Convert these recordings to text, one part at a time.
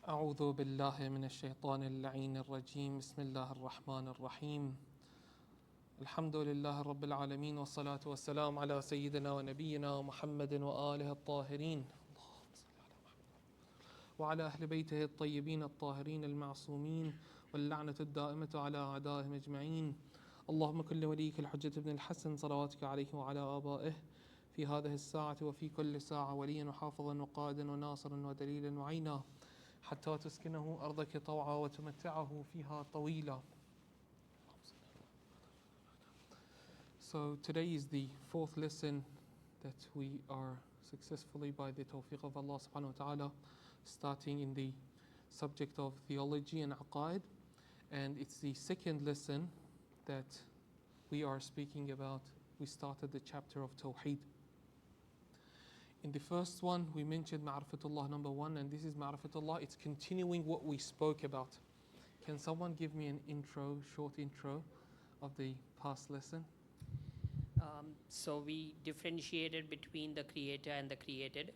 أعوذ بالله من الشيطان اللعين الرجيم بسم الله الرحمن الرحيم الحمد لله رب العالمين والصلاة والسلام على سيدنا ونبينا محمد وآله الطاهرين وعلى أهل بيته الطيبين الطاهرين المعصومين واللعنة الدائمة على أعدائهم أجمعين اللهم كل وليك الحجة بن الحسن صلواتك عليه وعلى آبائه في هذه الساعة وفي كل ساعة وليا وحافظا وقائدا وناصرا ودليلا وعينا حتى تسكنه أرضك طوعا وتمتعه فيها طويلا. So today is the fourth lesson that we are successfully, by the tawfiq of Allah subhanahu wa ta'ala, starting in the subject of theology and aqaid, and it's the second lesson that we are speaking about. We started the chapter of Tawheed. In the first one, we mentioned Maʿrifatullah number 1, and this is Maʿrifatullah. It's continuing what we spoke about. Can someone give me an intro, short intro of the past lesson? So we differentiated between the creator and the created.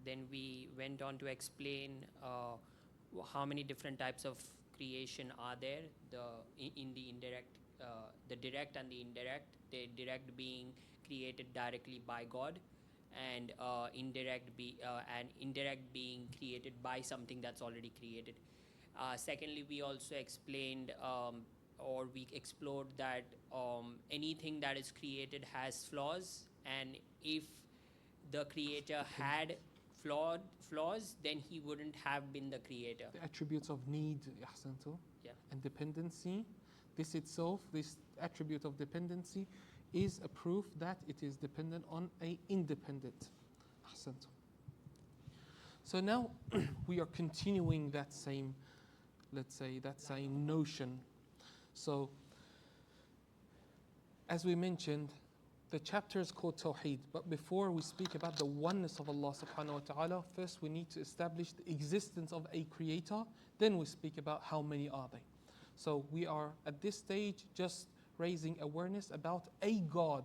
Then we went on to explain how many different types of creation are there, in the indirect, the direct and the indirect. The direct being created directly by God, and indirect being created by something that's already created. Secondly, we also explained or we explored that anything that is created has flaws, and if the creator had flaws, then he wouldn't have been the creator. The attributes of need, and dependency, this itself, this attribute of dependency, is a proof that it is dependent on an independent. So now we are continuing that same, let's say, that same notion. So, as we mentioned, the chapter is called Tawheed, but before we speak about the oneness of Allah subhanahu wa ta'ala, first we need to establish the existence of a creator, then we speak about how many are they. So we are at this stage just raising awareness about a God.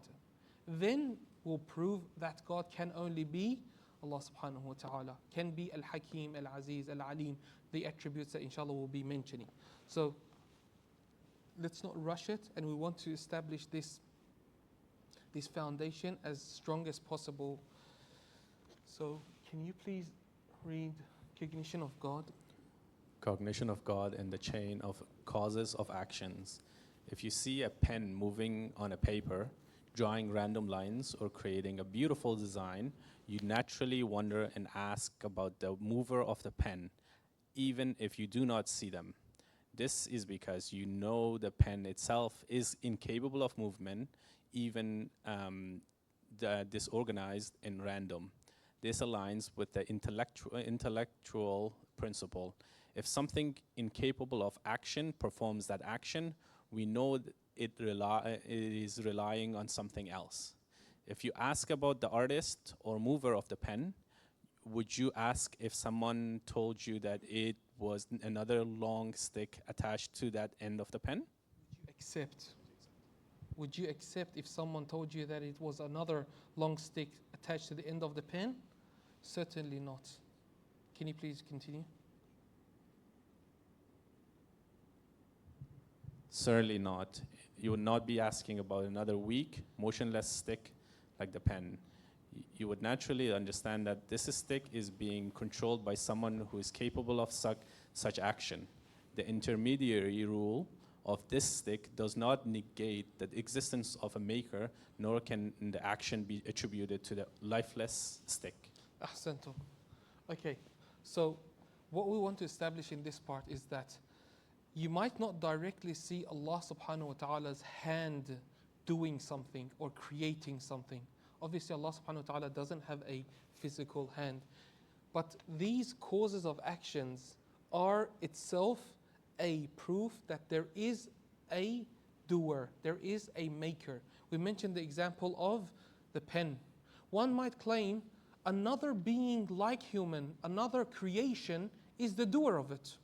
Then we'll prove that God can only be Allah subhanahu wa ta'ala, can be Al-Hakim, Al-Aziz, Al-Alim, the attributes that inshallah we'll be mentioning. So let's not rush it, and we want to establish this foundation as strong as possible. So can you please read Cognition of God? Cognition of God and the chain of causes of actions. If you see a pen moving on a paper, drawing random lines or creating a beautiful design, you naturally wonder and ask about the mover of the pen, even if you do not see them. This is because you know the pen itself is incapable of movement, even disorganized and random. This aligns with the intellectual principle. If something incapable of action performs that action, we know it is relying on something else. If you ask about the artist or mover of the pen, would you ask if someone told you that it was another long stick attached to that end of the pen? Would you accept if someone told you that it was another long stick attached to the end of the pen? Certainly not. Can you please continue? Certainly not. You would not be asking about another weak, motionless stick like the pen. You would naturally understand that this stick is being controlled by someone who is capable of such action. The intermediary rule of this stick does not negate the existence of a maker, nor can the action be attributed to the lifeless stick. Ahsantum. Okay, so what we want to establish in this part is that you might not directly see Allah subhanahu wa ta'ala's hand doing something or creating something. Obviously, Allah subhanahu wa ta'ala doesn't have a physical hand. But these causes of actions are itself a proof that there is a doer, there is a maker. We mentioned the example of the pen. One might claim another being like human, another creation is the doer of it.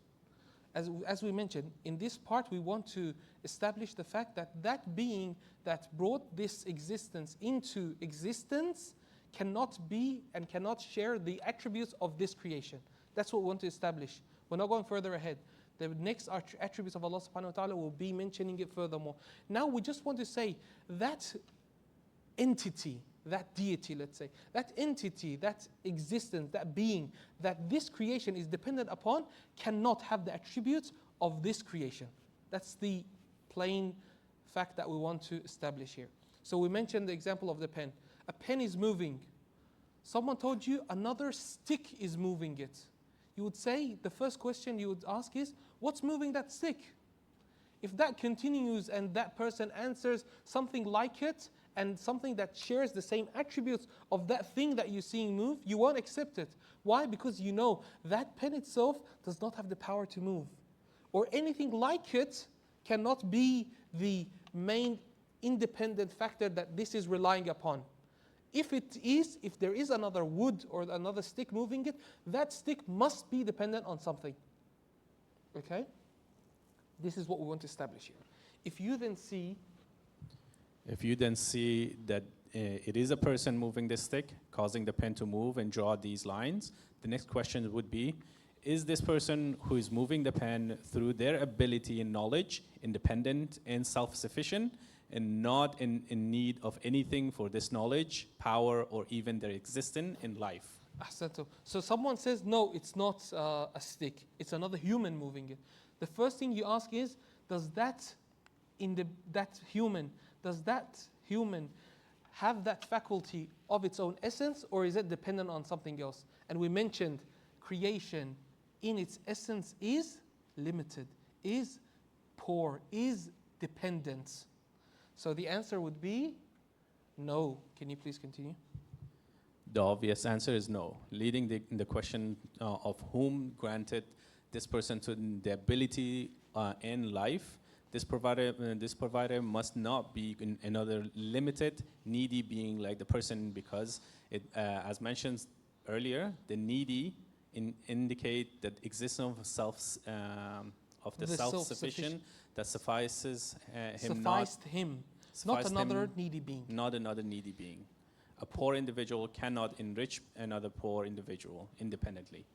As we mentioned, in this part we want to establish the fact that that being that brought this existence into existence cannot be and cannot share the attributes of this creation. That's what we want to establish. We're not going further ahead. The next attributes of Allah subhanahu wa ta'ala will be mentioning it furthermore. Now we just want to say that entity, that deity, let's say, that entity, that existence, that being, that this creation is dependent upon, cannot have the attributes of this creation. That's the plain fact that we want to establish here. So we mentioned the example of the pen. A pen is moving. Someone told you another stick is moving it. You would say, the first question you would ask is, what's moving that stick? If that continues and that person answers something like it, and something that shares the same attributes of that thing that you're seeing move, you won't accept it. Why? Because you know that pen itself does not have the power to move. Or anything like it cannot be the main independent factor that this is relying upon. If there is another wood or another stick moving it, that stick must be dependent on something. Okay? This is what we want to establish here. If you then see that it is a person moving the stick, causing the pen to move and draw these lines, the next question would be, is this person who is moving the pen through their ability and knowledge, independent and self-sufficient, and not in need of anything for this knowledge, power, or even their existence in life? Ahsantum. So someone says, no, it's not a stick. It's another human moving it. The first thing you ask is, does that human have that faculty of its own essence, or is it dependent on something else? And we mentioned creation in its essence is limited, is poor, is dependent. So the answer would be no. Can you please continue? The obvious answer is no, leading the question of whom granted this person to the ability in life. This provider must not be another limited, needy being like the person, because it, as mentioned earlier, the needy indicate that existence of self-sufficient that suffices him, not another needy being. Not another needy being. A poor individual cannot enrich another poor individual independently.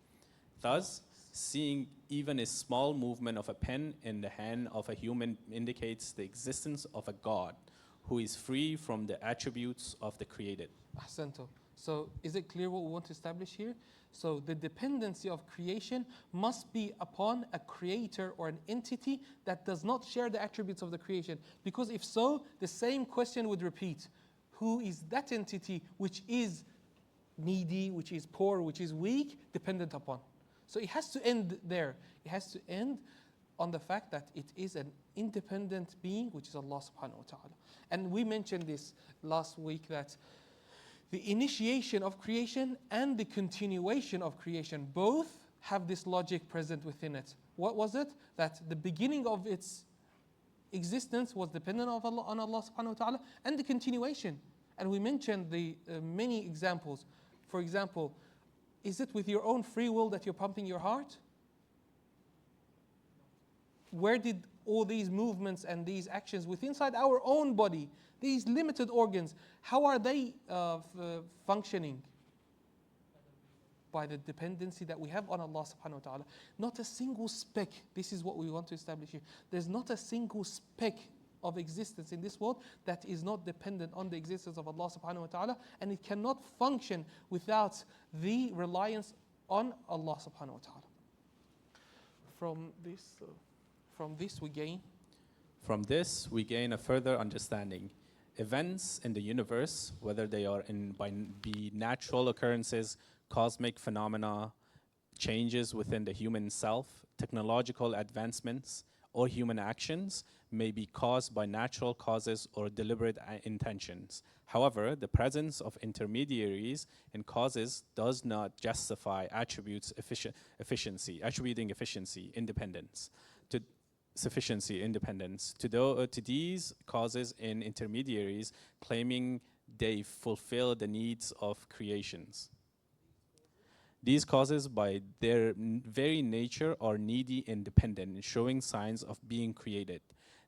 Thus, seeing even a small movement of a pen in the hand of a human indicates the existence of a God who is free from the attributes of the created. Ahsantum. So is it clear what we want to establish here? So the dependency of creation must be upon a creator or an entity that does not share the attributes of the creation. Because if so, the same question would repeat. Who is that entity which is needy, which is poor, which is weak, dependent upon? So it has to end there. It has to end on the fact that it is an independent being, which is Allah subhanahu wa ta'ala. And we mentioned this last week, that the initiation of creation and the continuation of creation both have this logic present within it. What was it? That the beginning of its existence was dependent on Allah subhanahu wa ta'ala, and the continuation. And we mentioned the many examples. For example, is it with your own free will that you're pumping your heart? Where did all these movements and these actions within inside our own body, these limited organs, how are they functioning? By the dependency that we have on Allah subhanahu wa ta'ala. Not a single speck, this is what we want to establish here. There's not a single speck of existence in this world that is not dependent on the existence of Allah subhanahu wa ta'ala, and it cannot function without the reliance on Allah subhanahu wa ta'ala. From this we gain a further understanding. Events in the universe, whether they are be natural occurrences, cosmic phenomena, changes within the human self, technological advancements, or human actions, may be caused by natural causes or deliberate intentions. However, the presence of intermediaries and causes does not justify attributing efficiency, independence, to sufficiency, independence, to these causes and intermediaries, claiming they fulfill the needs of creations. These causes, by their very nature, are needy and dependent, showing signs of being created.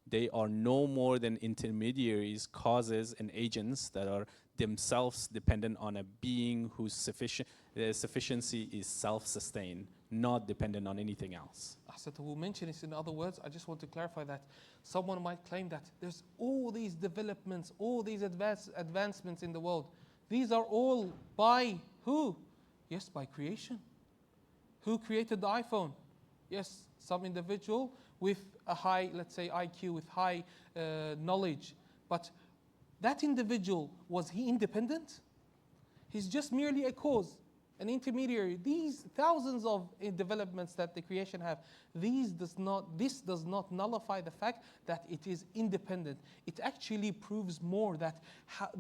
They are no more than intermediaries, causes, and agents that are themselves dependent on a being whose sufficiency is self-sustained, not dependent on anything else. Ahsanta, we'll mention this in other words. I just want to clarify that someone might claim that there's all these developments, all these advancements in the world. These are all by who? Yes, by creation. Who created the iPhone? Yes, some individual with a high, let's say, IQ, with high knowledge. But that individual, was he independent? He's just merely a cause, an intermediary. These thousands of developments that the creation have, this does not nullify the fact that it is independent. It actually proves more that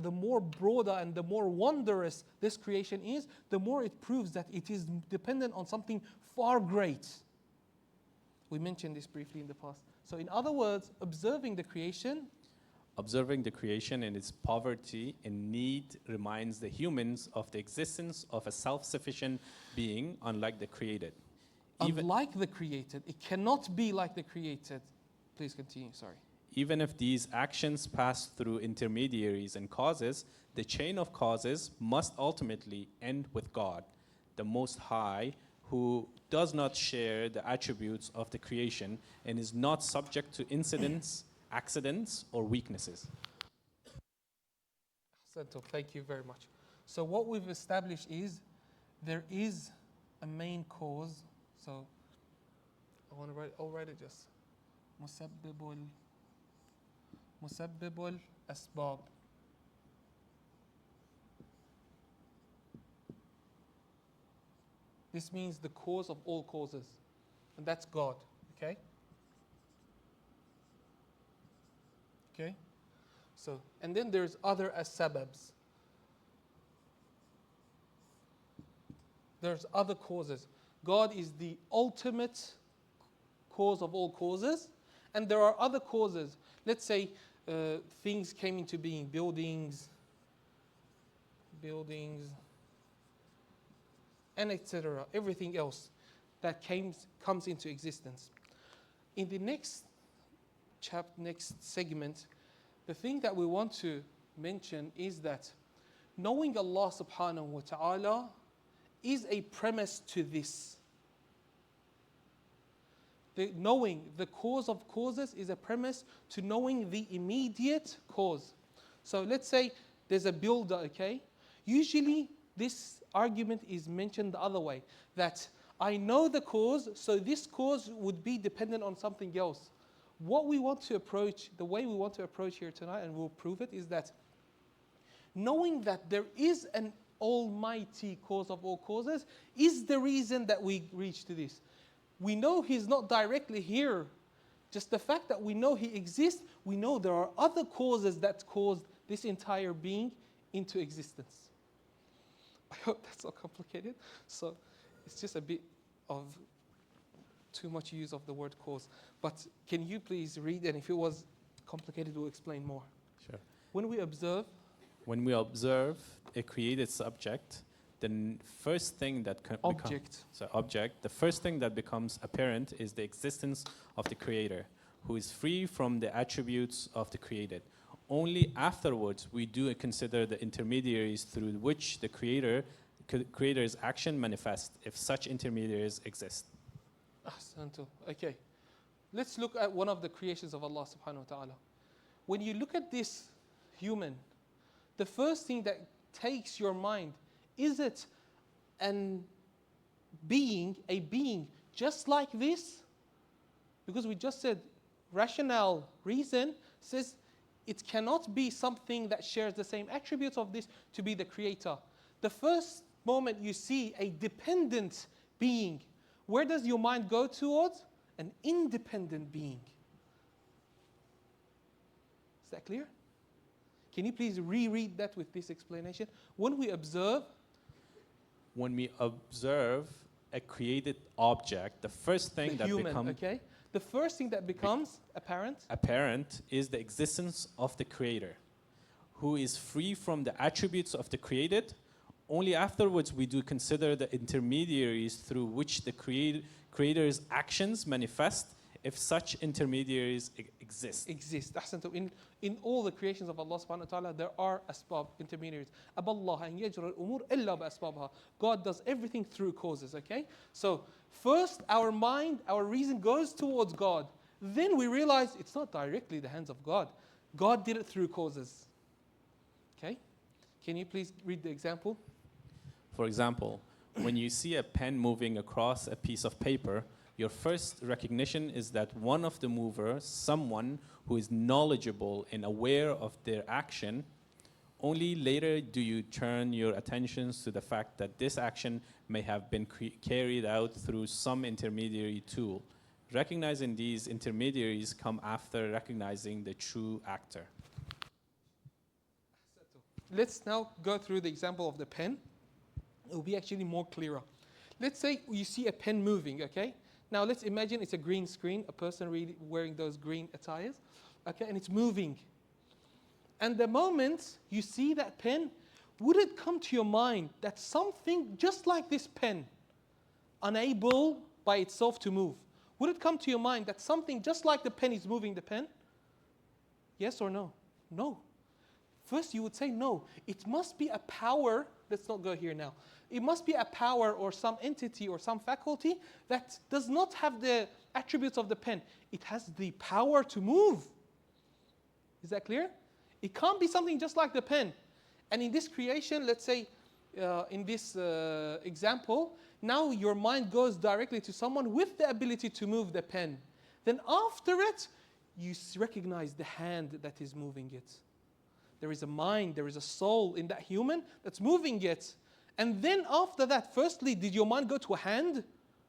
the more broader and the more wondrous this creation is, the more it proves that it is dependent on something far great. We mentioned this briefly in the past. So in other words, observing the creation in its poverty and need reminds the humans of the existence of a self-sufficient being, unlike the created. Unlike the created, it cannot be like the created. Please continue, sorry. Even if these actions pass through intermediaries and causes, the chain of causes must ultimately end with God, the Most High, who does not share the attributes of the creation and is not subject to incidents, accidents, or weaknesses. Thank you very much. So what we've established is there is a main cause. So I'll write it just. Musabbibul asbab. This means the cause of all causes. And that's God. Okay? Okay? So, and then there's other as-sababs. There's other causes. God is the ultimate cause of all causes. And there are other causes. Let's say things came into being, buildings, and etc. Everything else that comes into existence. In the next segment, the thing that we want to mention is that knowing Allah subhanahu wa ta'ala is a premise to this. Knowing the cause of causes is a premise to knowing the immediate cause. So let's say there's a builder, okay? Usually this argument is mentioned the other way, that I know the cause, so this cause would be dependent on something else. What we want to approach, the way we want to approach here tonight, and we'll prove it, is that knowing that there is an almighty cause of all causes is the reason that we reach to this. We know He's not directly here. Just the fact that we know He exists, we know there are other causes that caused this entire being into existence. I hope that's not complicated. So it's just a bit of too much use of the word cause. But can you please read, and if it was complicated, we'll explain more. Sure. When we observe a created subject, the first thing that the first thing that becomes apparent is the existence of the creator, who is free from the attributes of the created. Only afterwards we do consider the intermediaries through which the creator's action manifests, if such intermediaries exist. Okay. Let's look at one of the creations of Allah subhanahu wa ta'ala. When you look at this human, the first thing that takes your mind, is it a being just like this? Because we just said rational reason says it cannot be something that shares the same attributes of this to be the creator. The first moment you see a dependent being, where does your mind go towards? An independent being. Is that clear? Can you please reread that with this explanation? When we observe a created object, the first thing the first thing that becomes apparent is the existence of the creator, who is free from the attributes of the created. Only afterwards we do consider the intermediaries through which the creator's actions manifest, if such intermediaries exist. أحسنتم. In all the creations of Allah subhanahu wa ta'ala, there are asbab, intermediaries. أبى الله أن يجرى الأمور إلا بأسبابها. God does everything through causes, okay? So first our mind, our reason goes towards God. Then we realize it's not directly the hands of God. God did it through causes. Okay? Can you please read the example? For example, when you see a pen moving across a piece of paper, your first recognition is that one of the movers, someone who is knowledgeable and aware of their action. Only later do you turn your attentions to the fact that this action may have been carried out through some intermediary tool. Recognizing these intermediaries come after recognizing the true actor. Let's now go through the example of the pen. It will be actually more clearer. Let's say you see a pen moving, okay? Now let's imagine it's a green screen, a person really wearing those green attires, okay, and it's moving. And the moment you see that pen, would it come to your mind that something just like this pen, unable by itself to move, would it come to your mind that something just like the pen is moving the pen? Yes or no? No. First you would say no. It must be a power. Let's not go here now. It must be a power or some entity or some faculty that does not have the attributes of the pen. It has the power to move. Is that clear? It can't be something just like the pen. And in this creation, let's say in this example, now your mind goes directly to someone with the ability to move the pen. Then after it, you recognize the hand that is moving it. There is a mind, there is a soul in that human that's moving it. And then after that, firstly, did your mind go to a hand?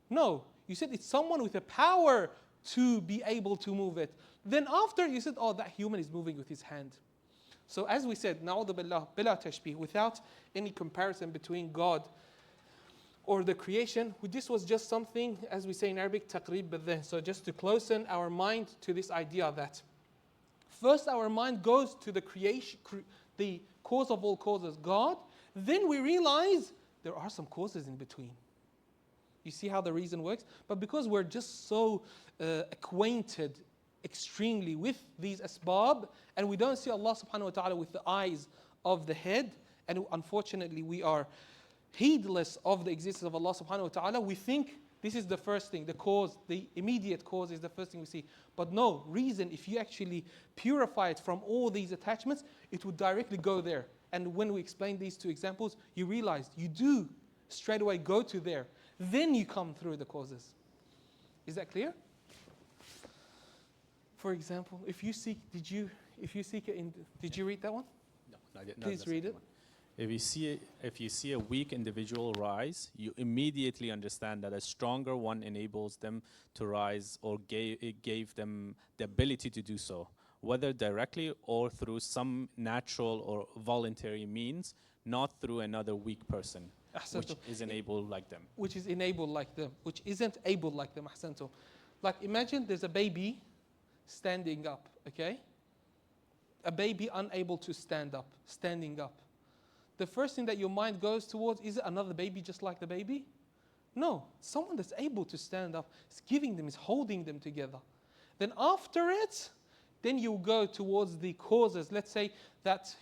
No. You said it's someone with a power to be able to move it. Then after, you said, oh, that human is moving with his hand. So as we said, na'udhu billah, bila tashbih, without any comparison between God or the creation, this was just something, as we say in Arabic, taqrib bidhihn. So just to closen our mind to this idea that first our mind goes to the creation, the cause of all causes, God. Then we realize there are some causes in between. You see how the reason works? But because we're just so acquainted extremely with these asbab, and we don't see Allah subhanahu wa ta'ala with the eyes of the head, and unfortunately we are heedless of the existence of Allah subhanahu wa ta'ala, we think this is the first thing, the cause, the immediate cause is the first thing we see. But no, reason, if you actually purify it from all these attachments, it would directly go there. And when we explain these two examples, you realize you do straight away go to there. Then you come through the causes. Is that clear? For example, if you seek, did you read that one? No, not yet. Please read it. If you see a weak individual rise, you immediately understand that a stronger one enables them to rise or gave them the ability to do so, whether directly or through some natural or voluntary means, not through another weak person, which isn't able like them. Which is enabled like them, which isn't able like them. Ahsantum. Like imagine there's a baby standing up, okay? A baby unable to stand up, standing up. The first thing that your mind goes towards, is it another baby just like the baby? No, someone that's able to stand up, is giving them, is holding them together. Then after it, then you go towards the causes. Let's say that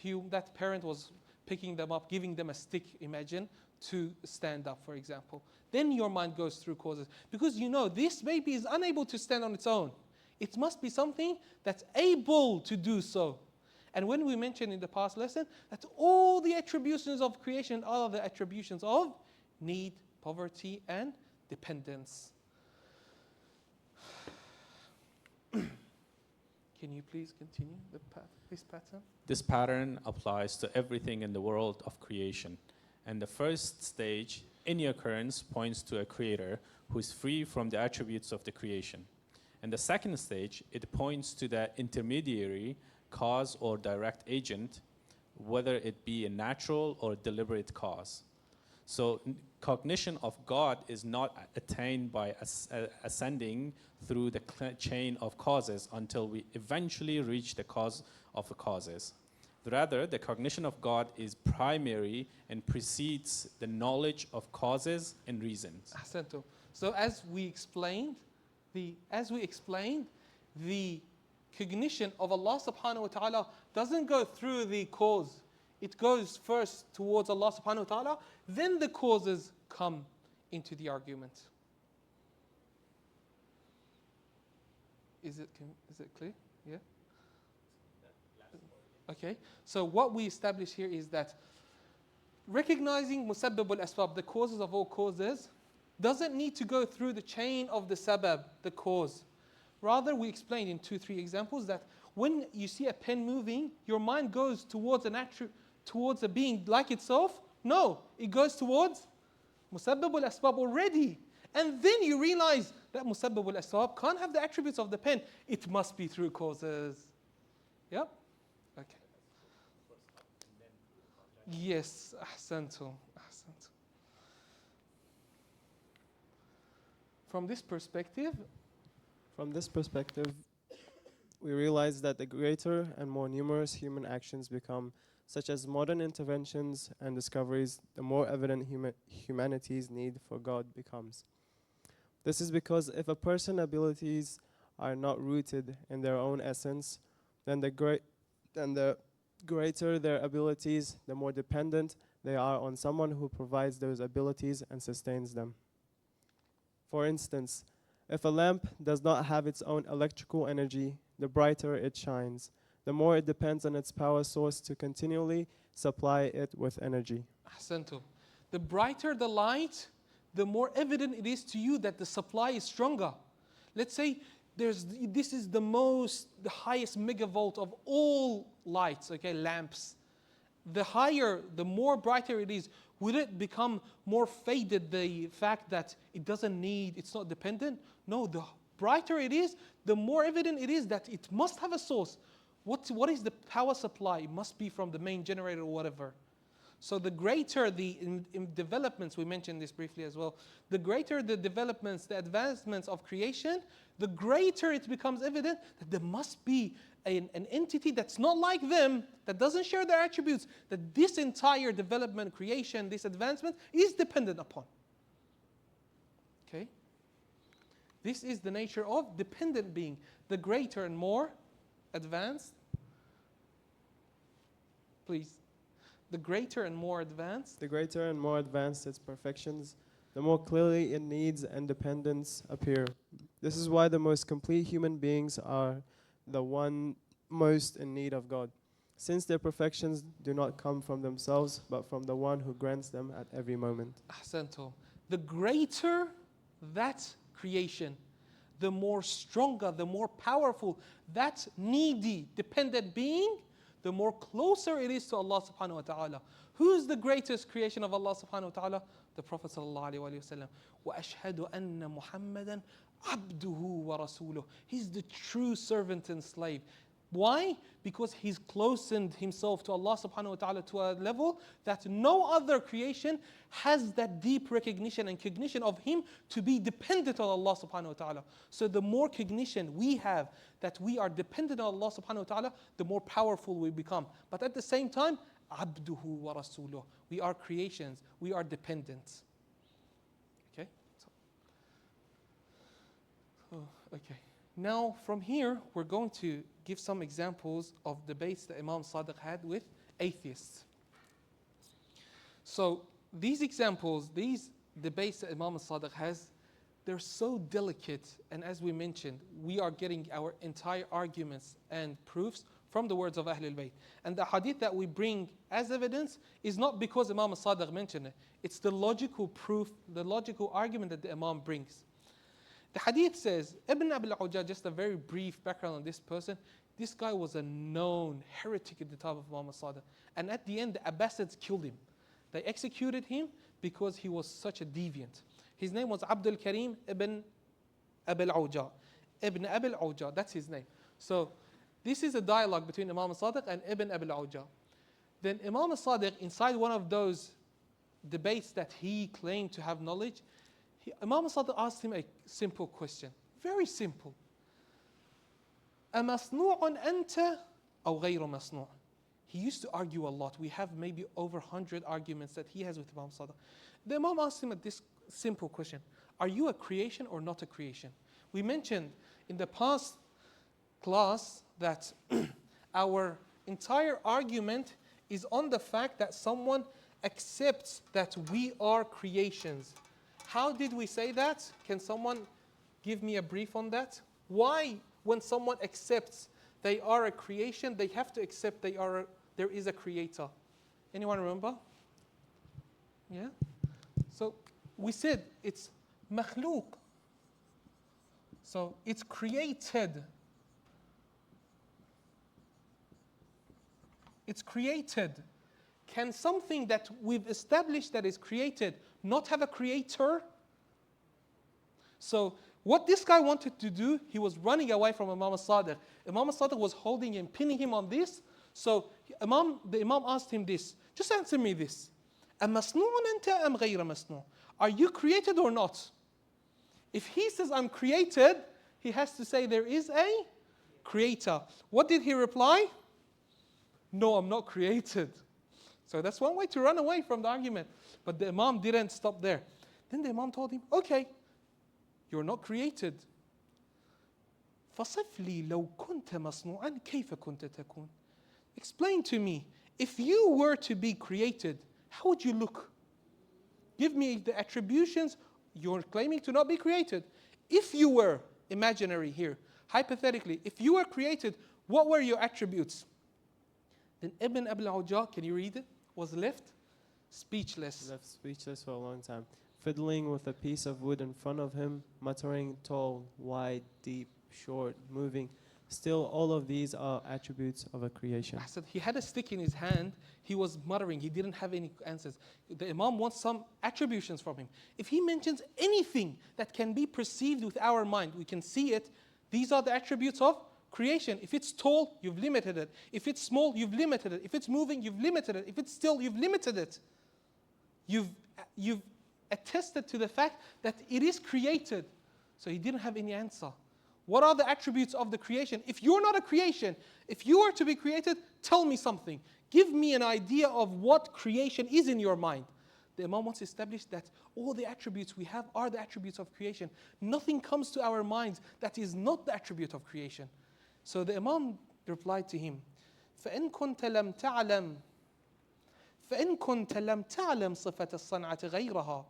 parent was picking them up, giving them a stick, imagine, to stand up, for example. Then your mind goes through causes. Because you know, this baby is unable to stand on its own. It must be something that's able to do so. And when we mentioned in the past lesson that all the attributions of creation are the attributions of need, poverty, and dependence. Can you please continue this pattern? This pattern applies to everything in the world of creation. And the first stage, any occurrence, points to a creator who is free from the attributes of the creation. And the second stage, it points to the intermediary, cause or direct agent, whether it be a natural or deliberate cause. So cognition of God is not attained by ascending through the chain of causes until we eventually reach the cause of the causes. Rather, the cognition of God is primary and precedes the knowledge of causes and reasons. Ahsantum. So as we explained, as we explained, the cognition of Allah subhanahu wa ta'ala doesn't go through the cause. It goes first towards Allah subhanahu wa ta'ala, then the causes come into the argument. Is it clear? Yeah? Okay, so what we establish here is that recognizing musabbab al-asbab, the causes of all causes, doesn't need to go through the chain of the sabab, the cause. Rather, we explained in 2-3 examples that when you see a pen moving, your mind goes towards towards a being like itself. No, it goes towards musabbab al-asbab already. And then you realize that musabbab al-asbab can't have the attributes of the pen. It must be through causes. Yep. Okay. Yes, ahsantum. From this perspective, we realize that the greater and more numerous human actions become, such as modern interventions and discoveries, the more evident humanity's need for God becomes. This is because if a person's abilities are not rooted in their own essence, then the greater their abilities, the more dependent they are on someone who provides those abilities and sustains them. For instance, if a lamp does not have its own electrical energy, the brighter it shines, the more it depends on its power source to continually supply it with energy. ahsantum. The brighter the light, the more evident it is to you that the supply is stronger. Let's say this is the highest megavolt of all lights, okay, lamps. The higher, the more brighter it is, will it become more faded, the fact that it's not dependent? No, the brighter it is, the more evident it is that it must have a source. What is the power supply? It must be from the main generator or whatever. So the greater in developments, we mentioned this briefly as well, the greater the developments, the advancements of creation, the greater it becomes evident that there must be an entity that's not like them, that doesn't share their attributes, that this entire development, creation, this advancement is dependent upon. Okay? This is the nature of dependent being, the greater and more advanced. Please. The greater and more advanced its perfections, the more clearly its needs and dependence appear. This is why the most complete human beings are the one most in need of God, since their perfections do not come from themselves, but from the one who grants them at every moment. Ahsantum. The greater that creation, the more stronger, the more powerful that needy, dependent being, the more closer it is to Allah subhanahu wa ta'ala. Who's the greatest creation of Allah subhanahu wa ta'ala? The Prophet sallallahu alayhi wa sallam. وَأَشْهَدُ أَنَّ مُحَمَّدًا عَبْدُهُ وَرَسُولُهُ. He's the true servant and slave. Why? Because he's closened himself to Allah subhanahu wa ta'ala to a level that no other creation has that deep recognition and cognition of him to be dependent on Allah subhanahu wa ta'ala. So the more cognition we have that we are dependent on Allah subhanahu wa ta'ala, the more powerful we become. But at the same time, عَبْدُهُ وَرَسُولُهُ. We are creations, we are dependents. Okay? Okay. Now from here, we're going to give some examples of debates that Imam Sadiq had with atheists. So these examples, these debates that Imam Sadiq has, they're so delicate, and as we mentioned, we are getting our entire arguments and proofs from the words of Ahlul Bayt. And the hadith that we bring as evidence is not because Imam Sadiq mentioned it, it's the logical proof, the logical argument that the Imam brings. The hadith says, Ibn Abi al-Awja, just a very brief background on this person, this guy was a known heretic at the time of Imam Sadiq. And at the end, the Abbasids killed him. They executed him because he was such a deviant. His name was Abdul Karim ibn Abi al-Awja. Ibn Abi al-Awja, that's his name. So this is a dialogue between Imam Sadiq and Ibn Abi al-Awja. Then Imam Sadiq, inside one of those debates that he claimed to have knowledge, Imam Sadiq asked him a simple question, very simple. أَمَصْنُوعٌ أَنْتَ أَوْ غَيْرُ مَصْنُوعٌ. He used to argue a lot. We have maybe over 100 arguments that he has with Imam Sadiq. The Imam asked him this simple question, are you a creation or not a creation? We mentioned in the past class that our entire argument is on the fact that someone accepts that we are creations. How did we say that? Can someone give me a brief on that? Why, when someone accepts they are a creation, they have to accept there is a creator? Anyone remember? Yeah? So we said it's makhluk. So it's created. It's created. Can something that we've established that is created not have a creator? So what this guy wanted to do, he was running away from Imam Al-Sadiq. Imam Al-Sadiq was holding him, pinning him on this. So the Imam asked him this, just answer me this. أَمَصْنُوعٌ أَنْتَ أَمْ غَيْرَ مَصْنُوعٌ? Are you created or not? If he says I'm created, he has to say there is a creator. What did he reply? No, I'm not created. So that's one way to run away from the argument. But the Imam didn't stop there. Then the Imam told him, okay, you're not created. فَصِفْ لِي لَوْ كُنْتَ مَصْنُوعًا كَيْفَ كُنْتَ تَكُونَ? Explain to me, if you were to be created, how would you look? Give me the attributions. You're claiming to not be created. If you were imaginary here, hypothetically, if you were created, what were your attributes? Then Ibn Abi al-Awja, can you read it? Was left speechless. Left speechless for a long time, fiddling with a piece of wood in front of him, muttering, tall, wide, deep, short, moving. Still, all of these are attributes of a creation. I said he had a stick in his hand. He was muttering. He didn't have any answers. The Imam wants some attributions from him. If he mentions anything that can be perceived with our mind, we can see it. These are the attributes of creation. If it's tall, you've limited it. If it's small, you've limited it. If it's moving, you've limited it. If it's still, you've limited it. You've attested to the fact that it is created. So he didn't have any answer. What are the attributes of the creation? If you're not a creation, if you are to be created, tell me something. Give me an idea of what creation is in your mind. The Imam wants to establish that all the attributes we have are the attributes of creation. Nothing comes to our minds that is not the attribute of creation. So the Imam replied to him, فَإِن كُنْتَ لَمْ تَعْلَمْ صِفَةَ الصَّنْعَةِ غَيْرَهَا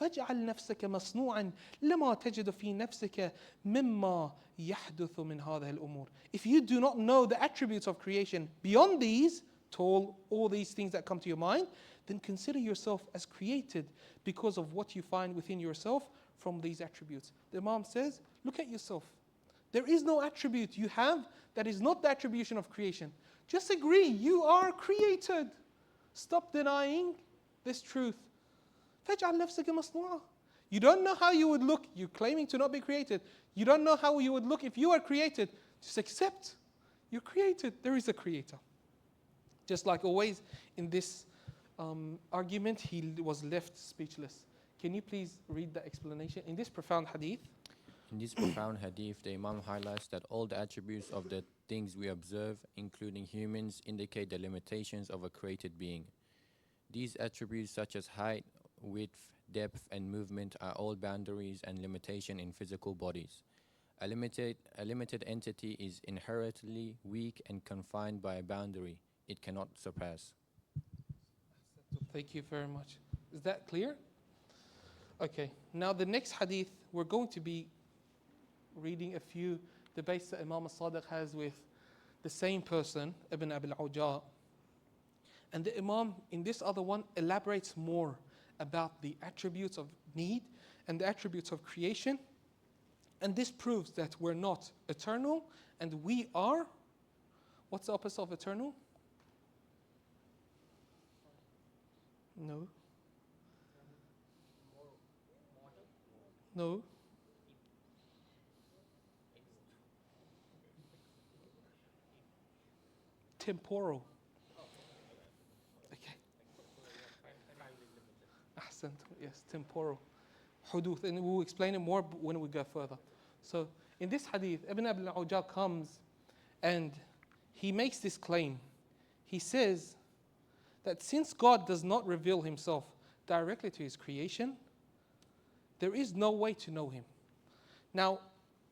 فَاجْعَلْ نَفْسَكَ مَصْنُوعًا لَمَا تَجِدُ فِي نَفْسِكَ مِمَّا يَحْدُثُ مِنْ هَذَا الْأُمُورِ. If you do not know the attributes of creation beyond these, all these things that come to your mind, then consider yourself as created because of what you find within yourself from these attributes. The Imam says, look at yourself. There is no attribute you have that is not the attribution of creation. Just agree, you are created. Stop denying this truth. فَاجْعَلْ نَفْسَكَ مَصْنُوعًا. You don't know how you would look. You're claiming to not be created. You don't know how you would look if you are created. Just accept. You're created. There is a creator. Just like always in this argument, he was left speechless. Can you please read the explanation? In this profound hadith, In this profound hadith, the Imam highlights that all the attributes of the things we observe, including humans, indicate the limitations of a created being. These attributes such as height, width, depth, and movement are all boundaries and limitation in physical bodies. A limited entity is inherently weak and confined by a boundary it cannot surpass. thank you very much. Is that clear? Okay, now the next hadith, we're going to be reading a few debates that Imam Al-Sadiq has with the same person, Ibn Abi al-Awja. And the Imam, in this other one, elaborates more about the attributes of need and the attributes of creation. And this proves that we're not eternal and we are, what's the opposite of eternal? No. No. Temporal. Okay. Ahsant. Yes, temporal. Huduth. And we'll explain it more when we go further. So in this hadith, Ibn Abi al-Awja comes and he makes this claim. He says that since God does not reveal himself directly to his creation, there is no way to know Him. Now,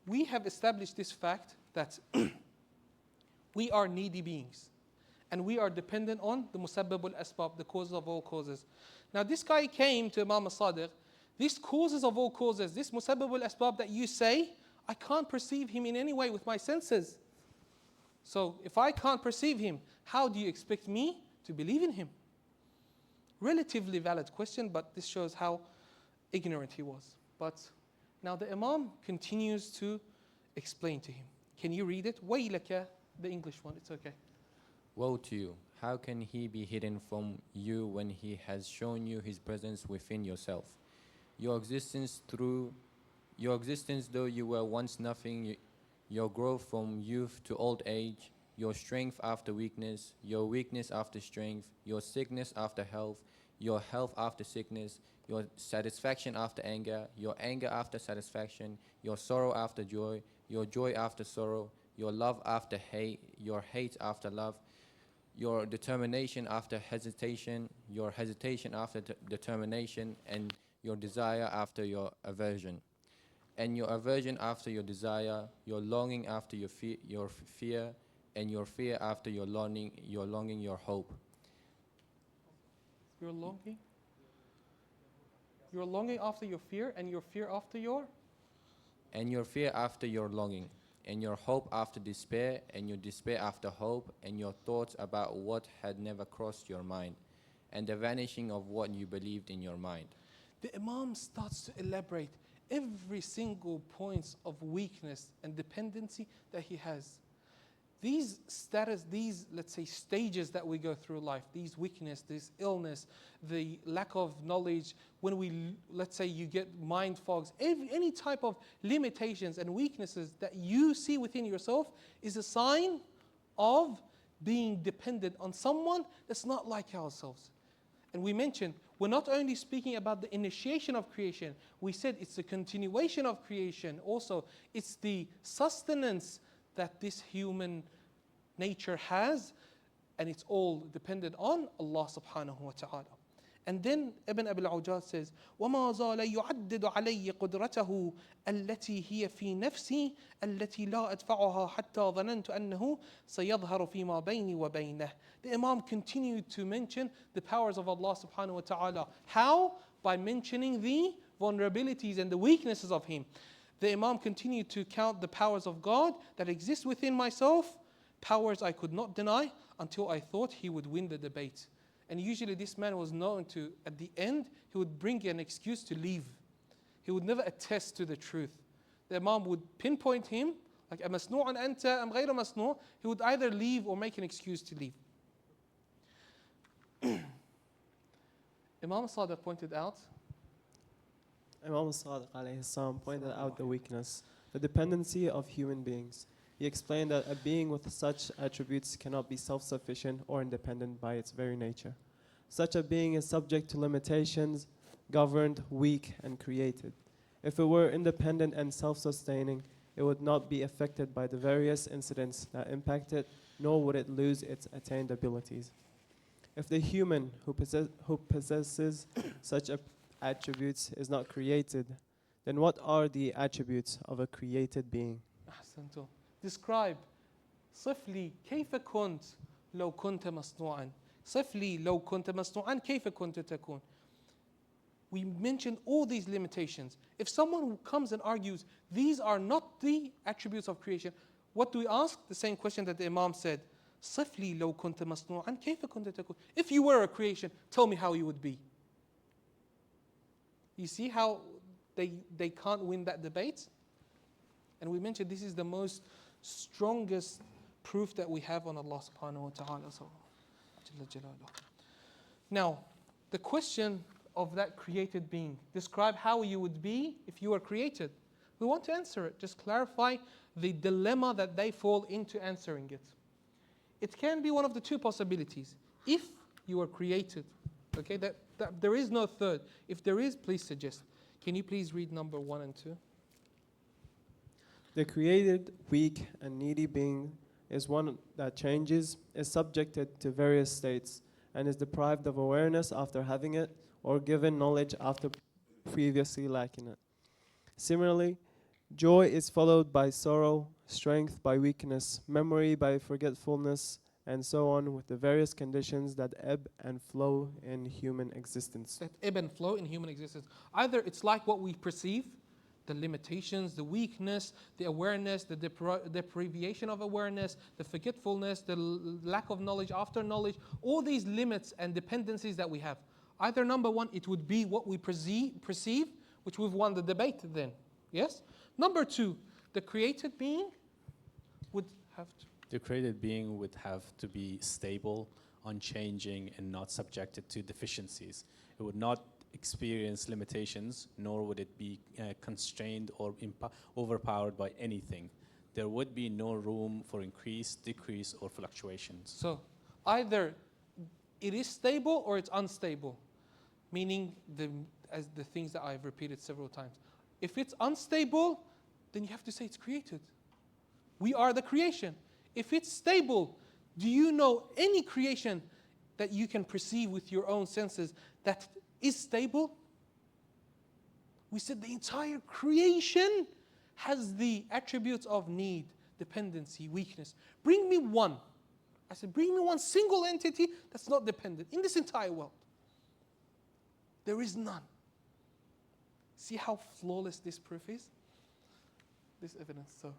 we have established this fact that we are needy beings. And we are dependent on the Musabbab al-Asbab, the causes of all causes. Now this guy came to Imam Al-Sadiq, these causes of all causes, this Musabbab al-Asbab that you say, I can't perceive him in any way with my senses. So if I can't perceive him, how do you expect me to believe in him? Relatively valid question, but this shows how ignorant he was. But now the Imam continues to explain to him. Can you read it? Waylaka, the English one, it's okay. Woe to you! How can he be hidden from you when he has shown you his presence within yourself? Your existence, though you were once nothing, your growth from youth to old age, your strength after weakness, your weakness after strength, your sickness after health, your health after sickness, your satisfaction after anger, your anger after satisfaction, your sorrow after joy, your joy after sorrow, your love after hate, your hate after love, your determination after hesitation, your hesitation after determination, and your desire after your aversion, and your aversion after your desire, your longing after your fear, and your fear after your longing, your hope. Your longing? Your longing after your fear, and your fear after your? And your fear after your longing, and your hope after despair, and your despair after hope, and your thoughts about what had never crossed your mind, and the vanishing of what you believed in your mind. The Imam starts to elaborate every single points of weakness and dependency that he has. These let's say, stages that we go through life, these weakness, this illness, the lack of knowledge, when let's say you get mind fogs, any type of limitations and weaknesses that you see within yourself is a sign of being dependent on someone that's not like ourselves. And we mentioned, we're not only speaking about the initiation of creation, we said it's the continuation of creation. Also, it's the sustenance that this human nature has, and it's all dependent on Allah subhanahu wa ta'ala. And then Ibn Abi al-Awjad says, وَمَا زَالَ يُعَدِّدُ عَلَيَّ قُدْرَتَهُ الَّتِي هِيَ فِي نَفْسِي الَّتِي لَا أَدْفَعُهَا حَتَّى ظَنَنْتُ أَنَّهُ سَيَظْهَرُ فِي مَا بَيْنِي وَبَيْنَهُ. The Imam continued to mention the powers of Allah subhanahu wa ta'ala. How? By mentioning the vulnerabilities and the weaknesses of Him. The Imam continued to count the powers of God that exist within myself, powers I could not deny, until I thought he would win the debate. And usually this man was known to, at the end, he would bring an excuse to leave. He would never attest to the truth. The Imam would pinpoint him, like, أَمَسْنُوعٌ أَنْتَ أَمْ غَيْرَ مَسْنُوعٌ. He would either leave or make an excuse to leave. Imam Al-Sadiq pointed out, Imam Al-Sadiq alayhi salam pointed out the weakness, the dependency of human beings. He explained that a being with such attributes cannot be self-sufficient or independent by its very nature. Such a being is subject to limitations, governed, weak, and created. If it were independent and self-sustaining, it would not be affected by the various incidents that impact it, nor would it lose its attained abilities. If the human who possesses such attributes is not created, then what are the attributes of a created being? أحسنتم. Describe صف لي كيف كنت لو كنت مصنوعا صف لي لو كنت مصنوعا كيف كنت تكون. We mentioned all these limitations. If someone who comes and argues these are not the attributes of creation, what do we ask? The same question that the Imam said, صف لي لو كنت مصنوعا كيف كنت تكون. If you were a creation, tell me how you would be. You see how they can't win that debate? And we mentioned this is the most strongest proof that we have on Allah subhanahu wa ta'ala. Now, the question of that created being, describe how you would be if you were created. We want to answer it. Just clarify the dilemma that they fall into answering it. It can be one of the two possibilities. If you were created, okay, that there is no third. If there is, please suggest. Can you please read number 1 and 2? The created, weak, and needy being is one that changes, is subjected to various states, and is deprived of awareness after having it, or given knowledge after previously lacking it. Similarly, joy is followed by sorrow, strength by weakness, memory by forgetfulness, and so on, with the various conditions that ebb and flow in human existence. That ebb and flow in human existence. Either it's like what we perceive, the limitations, the weakness, the awareness, the deprivation of awareness, the forgetfulness, the lack of knowledge after knowledge, all these limits and dependencies that we have. Either number one, it would be what we perceive, which we've won the debate then. Yes? Number two, the created being would have to. The created being would have to be stable, unchanging, and not subjected to deficiencies. It would not experience limitations, nor would it be constrained or overpowered by anything. There would be no room for increase, decrease, or fluctuations. So either it is stable or it's unstable, meaning as the things that I've repeated several times. If it's unstable, then you have to say it's created. We are the creation. If it's stable, do you know any creation that you can perceive with your own senses that is stable? We said the entire creation has the attributes of need, dependency, weakness. Bring me one. I said, bring me one single entity that's not dependent in this entire world. There is none. See how flawless this proof is? This evidence. So,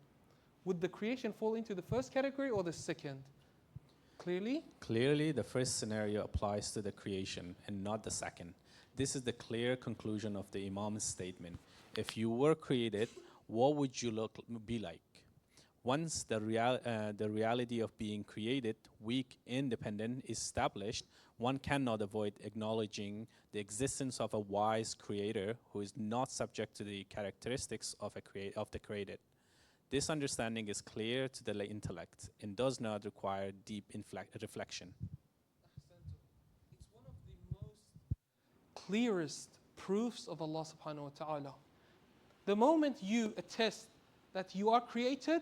would the creation fall into the first category or the second? Clearly? Clearly, the first scenario applies to the creation and not the second. This is the clear conclusion of the Imam's statement. If you were created, what would you be like? Once the reality of being created, weak, independent, is established, one cannot avoid acknowledging the existence of a wise creator who is not subject to the characteristics of the created. This understanding is clear to the intellect and does not require deep reflection. It's one of the most clearest proofs of Allah subhanahu wa ta'ala. The moment you attest that you are created,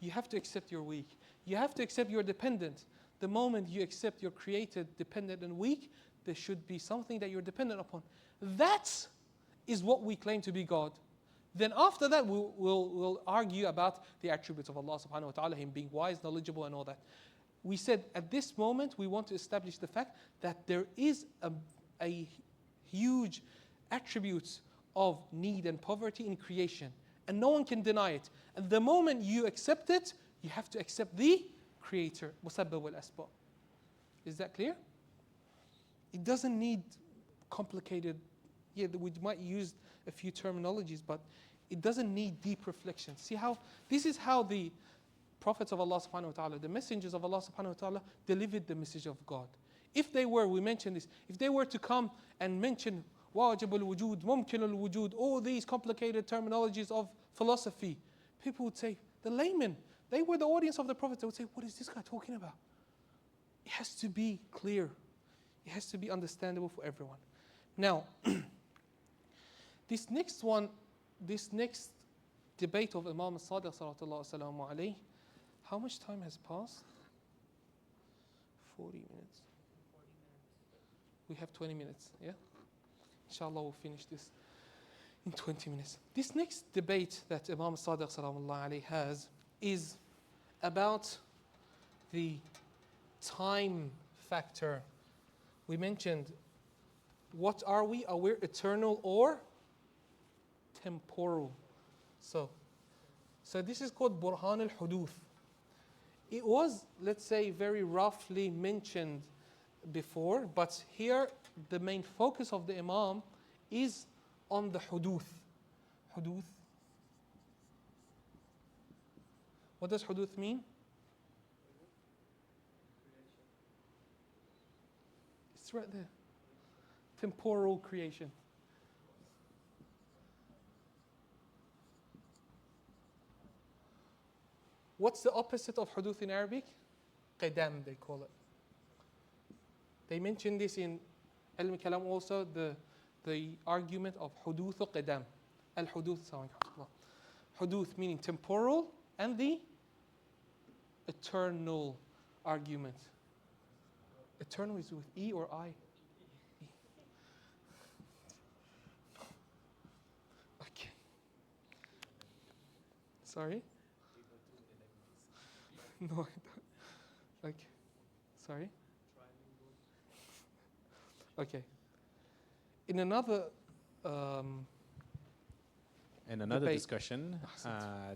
you have to accept you're weak. You have to accept you're dependent. The moment you accept you're created, dependent, and weak, there should be something that you're dependent upon. That is what we claim to be God. Then after that, we'll argue about the attributes of Allah subhanahu wa ta'ala, Him being wise, knowledgeable, and all that. We said at this moment, we want to establish the fact that there is a huge attributes of need and poverty in creation. And no one can deny it. And the moment you accept it, you have to accept the Creator. Musabbab al-asbab. Is that clear? It doesn't need complicated, we might use a few terminologies, but it doesn't need deep reflection. See how, this is how the prophets of Allah subhanahu wa ta'ala, the messengers of Allah subhanahu wa ta'ala, delivered the message of God. If they were, we mentioned this, if they were to come and mention wajib al-wujud, mumkin al-wujud, all these complicated terminologies of philosophy, people would say, the laymen, they were the audience of the Prophet, they would say, what is this guy talking about? It has to be clear. It has to be understandable for everyone. Now, this next debate of Imam Al-Sadiq sallallahu alaihi wasallam, how much time has passed? 40 minutes. We have 20 minutes, yeah? Inshallah, we'll finish this in 20 minutes. This next debate that Imam Al-Sadiq sallallahu alaihi has is about the time factor. We mentioned, what are we? Are we eternal or temporal? So this is called Burhan al-Huduth. It was, let's say, very roughly mentioned before, but here the main focus of the Imam is on the Huduth. Huduth. What does Huduth mean? It's right there. Temporal creation. What's the opposite of Huduth in Arabic? Qidam, they call it. They mention this in Ilm Kalam also, the argument of Huduth Qidam. Al-Huduth, Huduth meaning temporal, and the eternal argument. Eternal is with E or I? Sorry? No, I don't. Like, sorry? Okay. In another debate. discussion,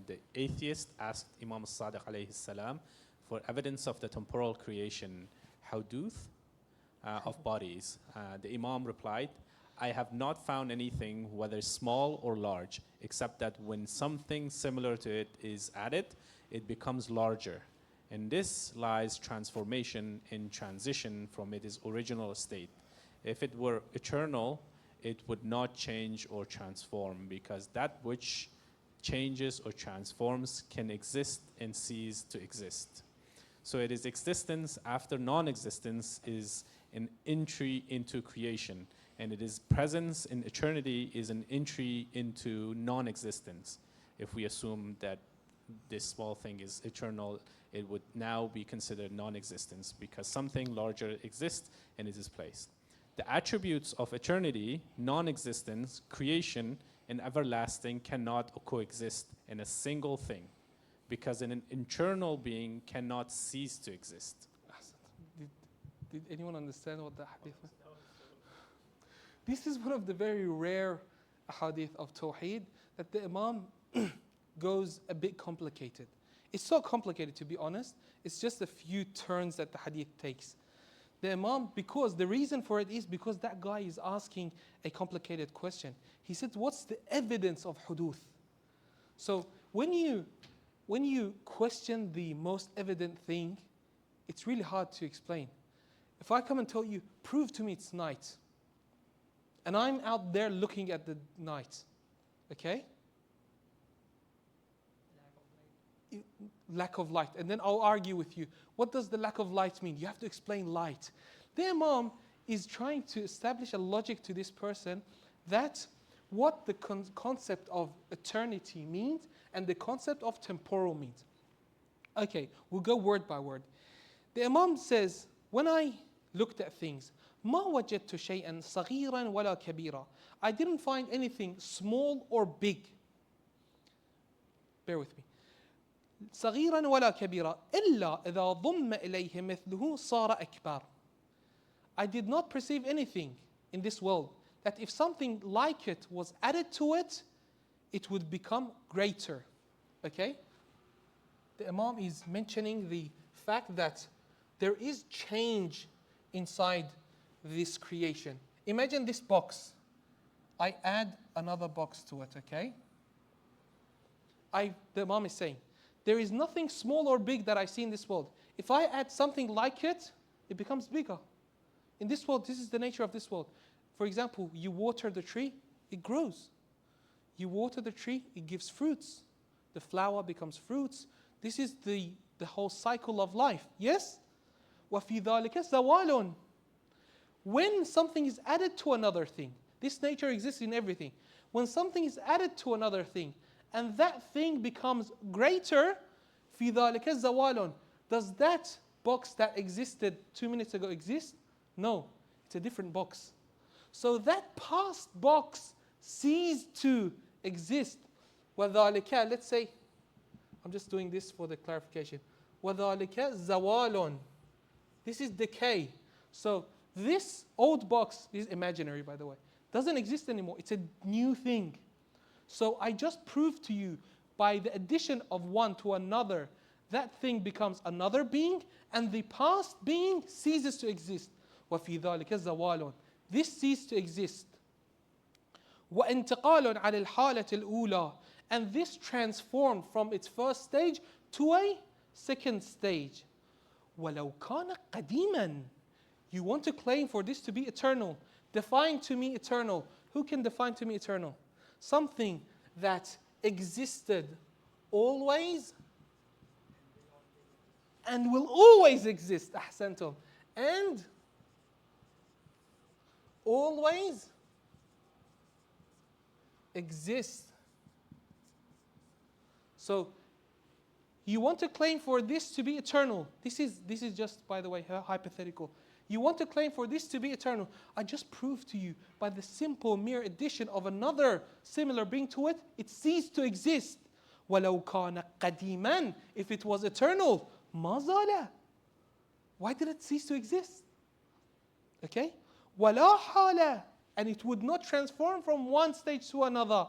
the atheist asked Imam Al-Sadiq alayhi salam for evidence of the temporal creation, hudūth, of bodies. The Imam replied, I have not found anything, whether small or large, except that when something similar to it is added, it becomes larger. In this lies transformation in transition from its original state. If it were eternal, it would not change or transform, because that which changes or transforms can exist and cease to exist. So it is existence after non-existence is an entry into creation, and it is presence in eternity is an entry into non-existence. If we assume that this small thing is eternal, it would now be considered non-existence because something larger exists and it is placed. The attributes of eternity, non-existence, creation, and everlasting cannot coexist in a single thing, because an internal being cannot cease to exist. Did anyone understand what the hadith was? This is one of the very rare hadith of Tawheed that the Imam goes a bit complicated. It's so complicated, to be honest. It's just a few turns that the hadith takes. The Imam, because the reason for it is because that guy is asking a complicated question. He said, what's the evidence of hudūth? So when you question the most evident thing, it's really hard to explain. If I come and tell you, prove to me it's night, and I'm out there looking at the night, okay? Lack of light. And then I'll argue with you. What does the lack of light mean? You have to explain light. The Imam is trying to establish a logic to this person that what the concept of eternity means and the concept of temporal means. Okay, we'll go word by word. The Imam says, when I looked at things, ما وجدت شيئا صغيرا ولا كبيرا. I didn't find anything small or big. Bear with me. صغيرا ولا كبيرا إلا إذا ضم إليه مثله صار أكبر. I did not perceive anything in this world that if something like it was added to it, it would become greater. Okay? The Imam is mentioning the fact that there is change inside this creation. Imagine this box. I add another box to it, okay? The Imam is saying, there is nothing small or big that I see in this world. If I add something like it, it becomes bigger. In this world, this is the nature of this world. For example, you water the tree, it grows. You water the tree, it gives fruits. The flower becomes fruits. This is the whole cycle of life. Yes? وَفِي ذَلِكَ زَوَالٌ. When something is added to another thing, this nature exists in everything. When something is added to another thing, and that thing becomes greater, فِي ذَلِكَ زَوَالٌ. Does that box that existed 2 minutes ago exist? No, it's a different box. So that past box ceased to exist. وَذَلِكَ, let's say, I'm just doing this for the clarification. وَذَلِكَ زَوَالٌ. This is decay. So this old box is imaginary, by the way. Doesn't exist anymore. It's a new thing. So I just proved to you by the addition of one to another, that thing becomes another being, and the past being ceases to exist. وَفِي ذَلِكَ زَوَالٌ. This ceased to exist. وَإِنْتِقَالٌ عَلَى الْحَالَةِ الْأُولَى. And this transformed from its first stage to a second stage. وَلَوْ كَانَ قَدِيمًا. You want to claim for this to be eternal. Define to me eternal. Who can define to me eternal? Something that existed always and will always exist. أحسنتم. And always exist. So you want to claim for this to be eternal. This is just, by the way, hypothetical. You want to claim for this to be eternal. I just proved to you by the simple mere addition of another similar being to it, it ceased to exist. وَلَوْ كَانَ قَدِيمًا. If it was eternal, مَا زَالَ. Why did it cease to exist? Okay? وَلَا حَالَ. And it would not transform from one stage to another.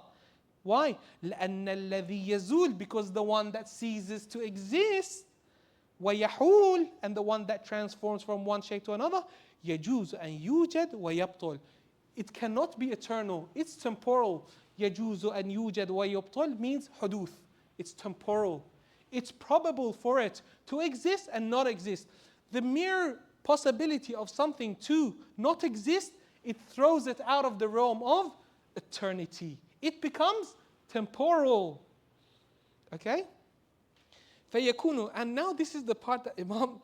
Why? لأن الذي يزول, because the one that ceases to exist, ويحول, and the one that transforms from one shape to another, يجوز أن يوجد ويبطل. It cannot be eternal. It's temporal. يجوز أن يوجد ويبطل means حدوث. It's temporal. It's probable for it to exist and not exist. The mere possibility of something to not exist, it throws it out of the realm of eternity. It becomes temporal. Okay? فَيَكُونُ. And now this is the part that Imam,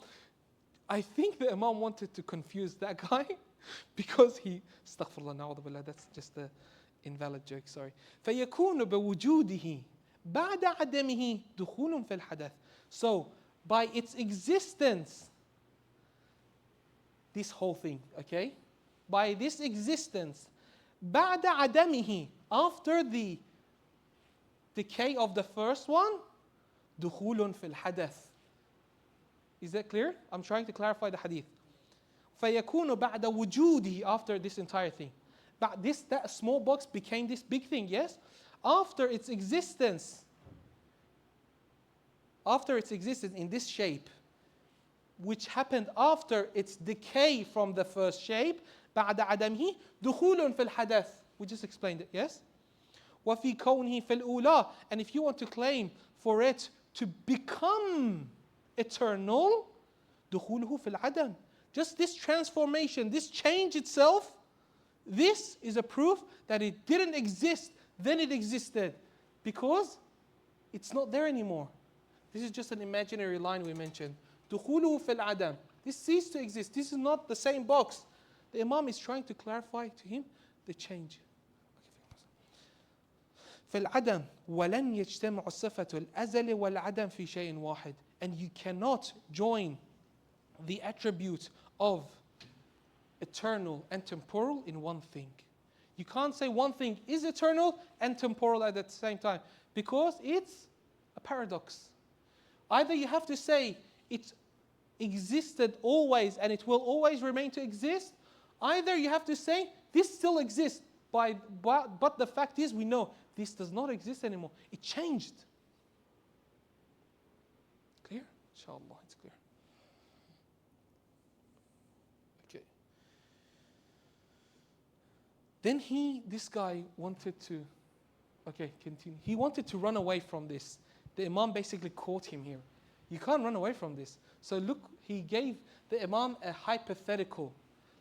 I think the Imam wanted to confuse that guy because he, astaghfirullah, na'udhu billah, that's just an invalid joke, sorry. فَيَكُونُ بِوُجُودِهِ بَعْدَ عَدَمِهِ دُخُولٌ فِي الْحَدَثِ. So, by its existence, this whole thing, okay? By this existence, بَعْدَ عَدَمِهِ, after the decay of the first one, دخول في الحدث. Is that clear? I'm trying to clarify the hadith. فيكون بعد وجوده, after this entire thing. But that small box became this big thing, yes? After its existence in this shape, which happened after its decay from the first shape, بعد عدمه دخول في الحدث. We just explained it, yes? وفي كونه في الأولى. And if you want to claim for it to become eternal, دخوله في العدم. Just this transformation, this change itself, this is a proof that it didn't exist, then it existed. Because it's not there anymore. This is just an imaginary line we mentioned. دخوله في العدم. This ceased to exist. This is not the same box. The Imam is trying to clarify to him the change. في العدم ولن يجتمع الصفة الأزل والعدم في شيء واحد. And you cannot join the attribute of eternal and temporal in one thing. You can't say one thing is eternal and temporal at the same time, because it's a paradox. Either you have to say it existed always and it will always remain to exist, either you have to say this still exists, but the fact is we know this does not exist anymore. It changed. Clear? Inshallah, it's clear. Okay. Then this guy wanted to, continue. He wanted to run away from this. The Imam basically caught him here. You can't run away from this. So look, he gave the Imam a hypothetical.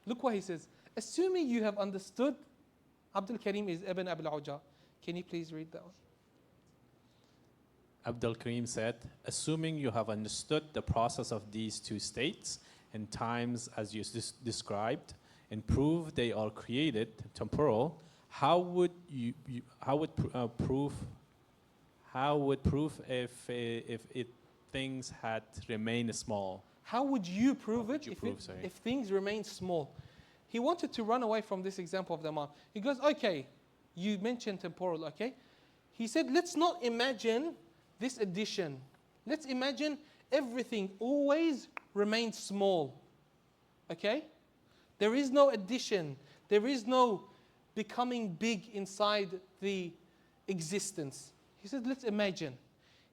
Look what he says. Assuming you have understood, Abdul Karim is Ibn Abil Auja. Can you please read that one? Abdul Karim said, assuming you have understood the process of these two states and times as you described, and prove they are created, temporal, how would proof if things had remained small? How would you prove it if if things remain small? He wanted to run away from this example of the Imam. He goes, okay, you mentioned temporal, okay? He said, let's not imagine this addition. Let's imagine everything always remains small, okay? There is no addition. There is no becoming big inside the existence. He said, let's imagine.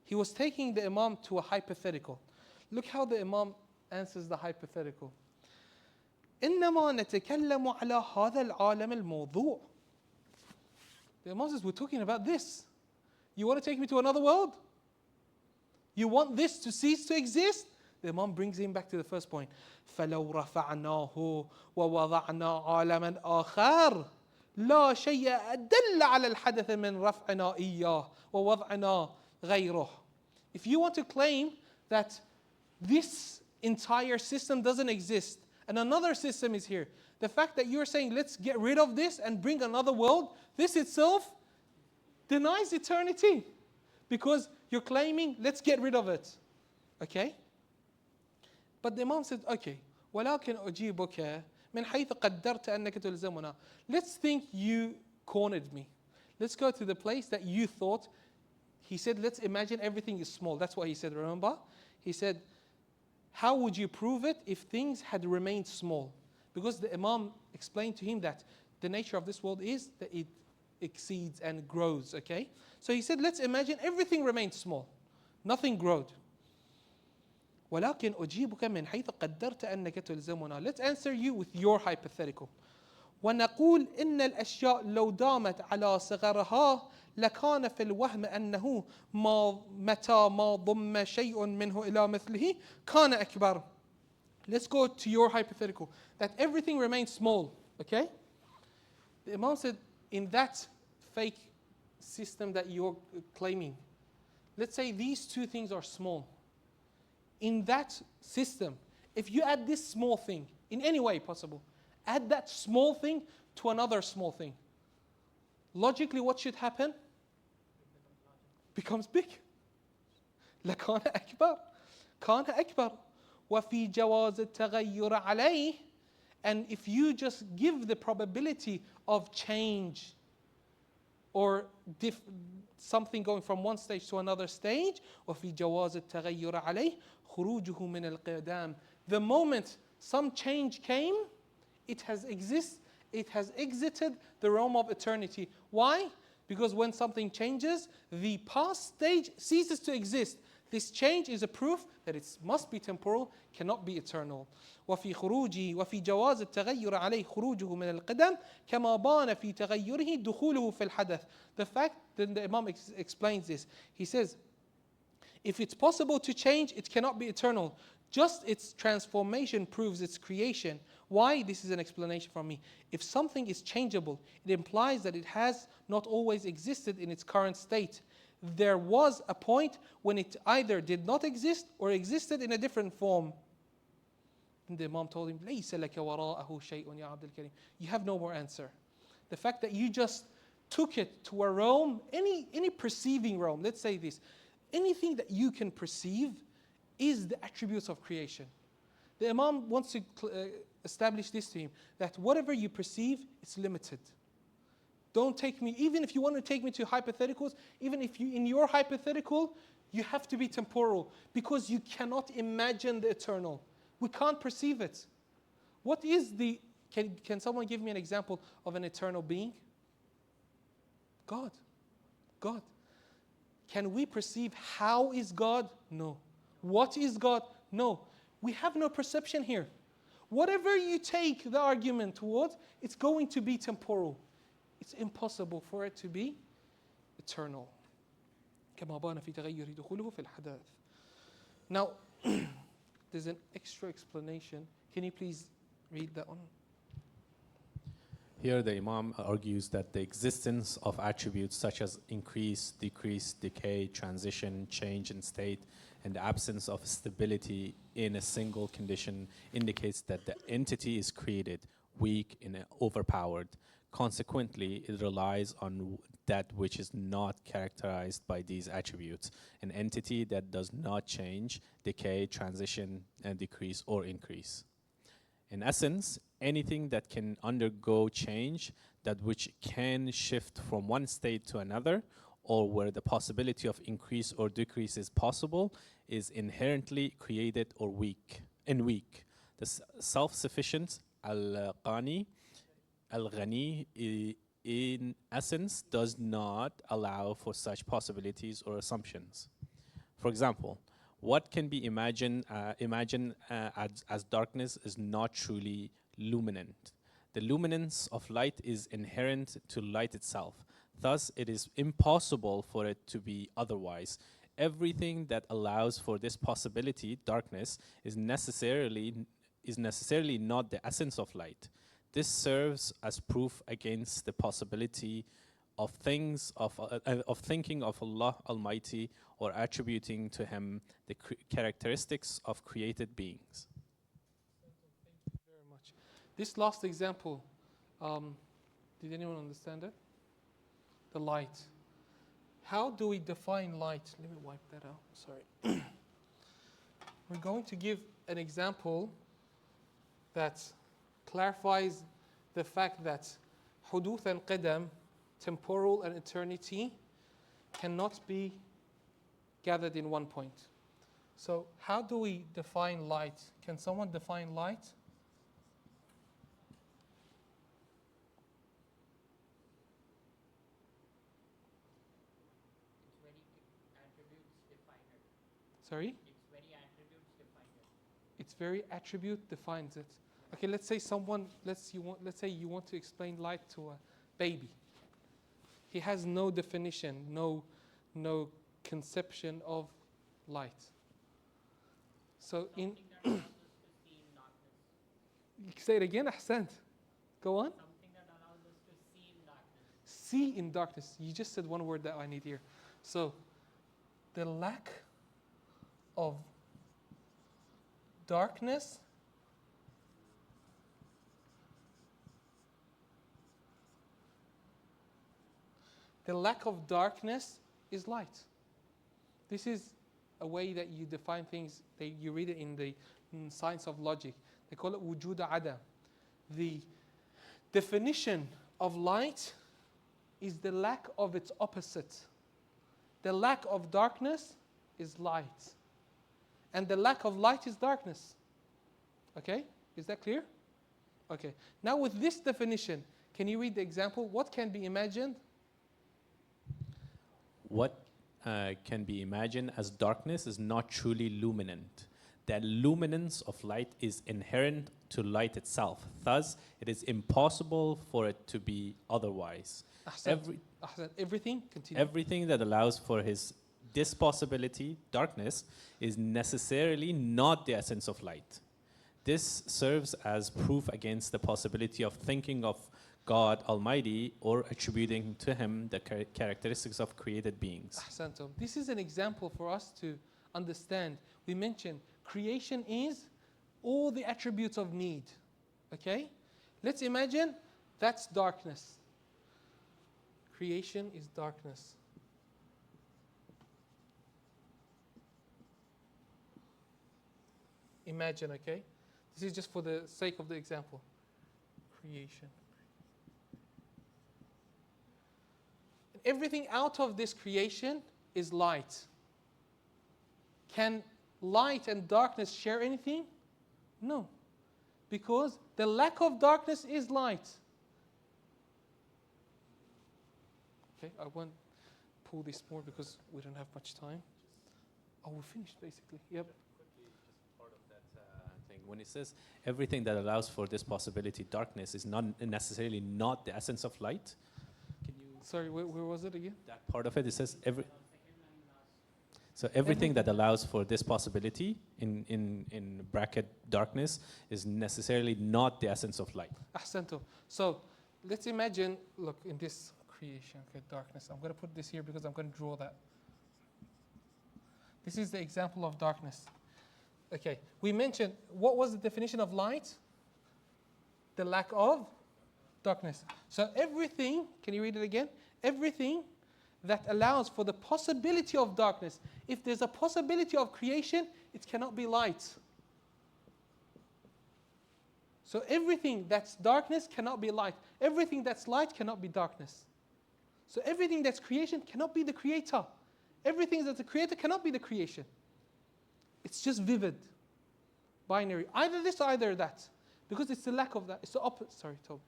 He was taking the Imam to a hypothetical. Look how the Imam answers the hypothetical. إنما نتكلم على هذا العالم الموضوع. The Imam says, we're talking about this. You want to take me to another world? You want this to cease to exist? The Imam brings him back to the first point. فَلَوْ رَفَعْنَاهُ وَوَضَعْنَا عَالَمًا آخَرَ لَا شَيْءَ أَدَلَّ عَلَى الْحَدَثِ مِنْ رَفْعِنَا إِيَّاهُ وَوَضْعِنَا غَيْرُهُ. If you want to claim that this entire system doesn't exist and another system is here, the fact that you're saying let's get rid of this and bring another world, this itself denies eternity, because you're claiming let's get rid of it. Okay? But the Imam said, okay, ولكن أجيبك من حيث قدرت أنك تلزمنا. Let's think you cornered me. Let's go to the place that you thought he said, let's imagine everything is small. That's what he said, remember? He said, how would you prove it if things had remained small? Because the Imam explained to him that the nature of this world is that it exceeds and grows, okay? So he said, let's imagine everything remained small. Nothing growed. ولكن أجيبك من حيث قدرت أنك تلزمنا. Let's answer you with your hypothetical. ونقول إن الأشياء لو دامت على صغرها لكان في الوهم أنه متى ما ضم شيء منه إلى مثله كان أكبر. Let's go to your hypothetical that everything remains small, okay? The Imam said, in that fake system that you're claiming, let's say these two things are small. In that system, if you add this small thing, in any way possible, add that small thing to another small thing. Logically, what should happen? Becomes big. لكان أكبر. كان أكبر. وفي جواز التغير عليه. And if you just give the probability of change or something going from one stage to another stage, وفي جواز التغير عليه خروجه من القدام. The moment some change came, it has exited the realm of eternity. Why? Because when something changes, the past stage ceases to exist. This change is a proof that it must be temporal, cannot be eternal. وفي جواز التغير عليه خروجه من القدم كما بان في تغيره دخوله في الحدث. The fact that the Imam explains this, he says, if it's possible to change, it cannot be eternal. Just its transformation proves its creation. Why? This is an explanation from me. If something is changeable, it implies that it has not always existed in its current state. There was a point when it either did not exist or existed in a different form. And the Imam told him, لَيْسَ لَكَ وَرَاءَهُ شَيْءٌ يَا عَبْدَ الْكَرِيمِ. You have no more answer. The fact that you just took it to a realm, any perceiving realm, let's say this, anything that you can perceive is the attributes of creation. The Imam wants to establish this to him, that whatever you perceive, it's limited. Don't take me, even if you want to take me to hypotheticals, even if you, in your hypothetical, you have to be temporal, because you cannot imagine the eternal. We can't perceive it. What is the, can someone give me an example of an eternal being? God. God. Can we perceive how is God? No. What is God? No. We have no perception here. Whatever you take the argument towards, it's going to be temporal. It's impossible for it to be eternal. كما بان في تغير دخوله في الحدث. Now, there's an extra explanation. Can you please read that one? Here the Imam argues that the existence of attributes such as increase, decrease, decay, transition, change in state, and the absence of stability in a single condition indicates that the entity is created, weak, and overpowered. Consequently, it relies on that which is not characterized by these attributes, an entity that does not change, decay, transition, and decrease or increase. In essence, anything that can undergo change, that which can shift from one state to another, or where the possibility of increase or decrease is possible, is inherently created or weak. The self-sufficient Al-Ghani, in essence, does not allow for such possibilities or assumptions. For example, what can be imagined as darkness is not truly luminant. The luminance of light is inherent to light itself. Thus, it is impossible for it to be otherwise. Everything that allows for this possibility, darkness, is necessarily not the essence of light. This serves as proof against the possibility of thinking of Allah Almighty or attributing to Him the characteristics of created beings. Thank you very much. This last example, did anyone understand it? The light. How do we define light? Let me wipe that out. Sorry. We're going to give an example that clarifies the fact that huduth and qadam, temporal and eternity, cannot be gathered in one point. So how do we define light? Can someone define light? It's very attributes define it. Sorry? It's very attributes define it. Its very attribute defines it. Okay, let's say let's say you want to explain light to a baby. He has no definition, no conception of light. So in Something that allows us to see in darkness. say it again, Ahsant. Go on. Something that allows us to see in darkness. See in darkness. You just said one word that I need here. So the lack of darkness is light. This is a way that you define things. You read it in the science of logic. They call it wujud adam. The definition of light is the lack of its opposite. The lack of darkness is light. And the lack of light is darkness. Okay? Is that clear? Okay. Now with this definition, can you read the example? What can be imagined? What can be imagined as darkness is not truly luminant. The luminance of light is inherent to light itself. Thus, it is impossible for it to be otherwise. Everything, continue. Everything that allows for this possibility, darkness, is necessarily not the essence of light. This serves as proof against the possibility of thinking of God Almighty or attributing to Him the characteristics of created beings. Ahsantum. This is an example for us to understand. We mentioned creation is all the attributes of need. Okay? Let's imagine that's darkness. Creation is darkness. Imagine, okay? This is just for the sake of the example. Creation. Everything out of this creation is light. Can light and darkness share anything? No. Because the lack of darkness is light. Okay, I won't pull this more because we don't have much time. Oh, we're finished basically. Yep. Part of that thing. When it says everything that allows for this possibility, darkness, is not necessarily not the essence of light. Can you? Sorry, where was it again? That part of it, it says so everything that allows for this possibility in bracket darkness is necessarily not the essence of light. Ahsantum. So let's imagine, look, in this creation, okay, darkness. I'm going to put this here because I'm going to draw that. This is the example of darkness. Okay, we mentioned, what was the definition of light? The lack of darkness. So everything, can you read it again? Everything that allows for the possibility of darkness. If there's a possibility of creation, it cannot be light. So everything that's darkness cannot be light. Everything that's light cannot be darkness. So everything that's creation cannot be the creator. Everything that's the creator cannot be the creation. It's just vivid, binary. Either this or either that. Because it's the lack of that. It's the opposite. Sorry, Tob.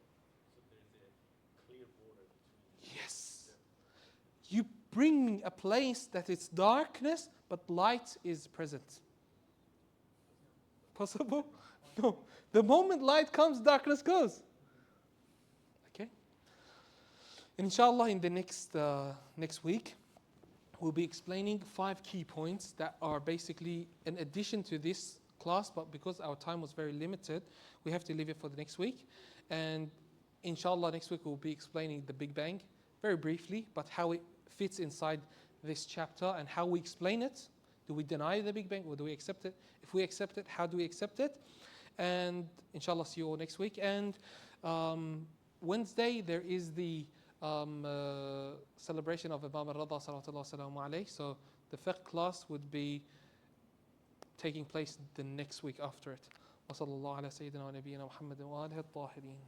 Yes. You bring me a place that it's darkness, but light is present. Possible? No. The moment light comes, darkness goes. Okay? And inshallah, in the next week, we'll be explaining 5 key points that are basically an addition to this class, but because our time was very limited, we have to leave it for the next week. And inshallah, next week we'll be explaining the Big Bang, very briefly, but how it fits inside this chapter and how we explain it. Do we deny the Big Bang or do we accept it? If we accept it, how do we accept it? And inshallah, see you all next week. And Wednesday, there is the celebration of Imam al-Rada salawatullah salamu alayhi. So the fiqh class would be taking place the next week after it. وصلى الله على سيدنا ونبينا محمد وآله الطاهرين.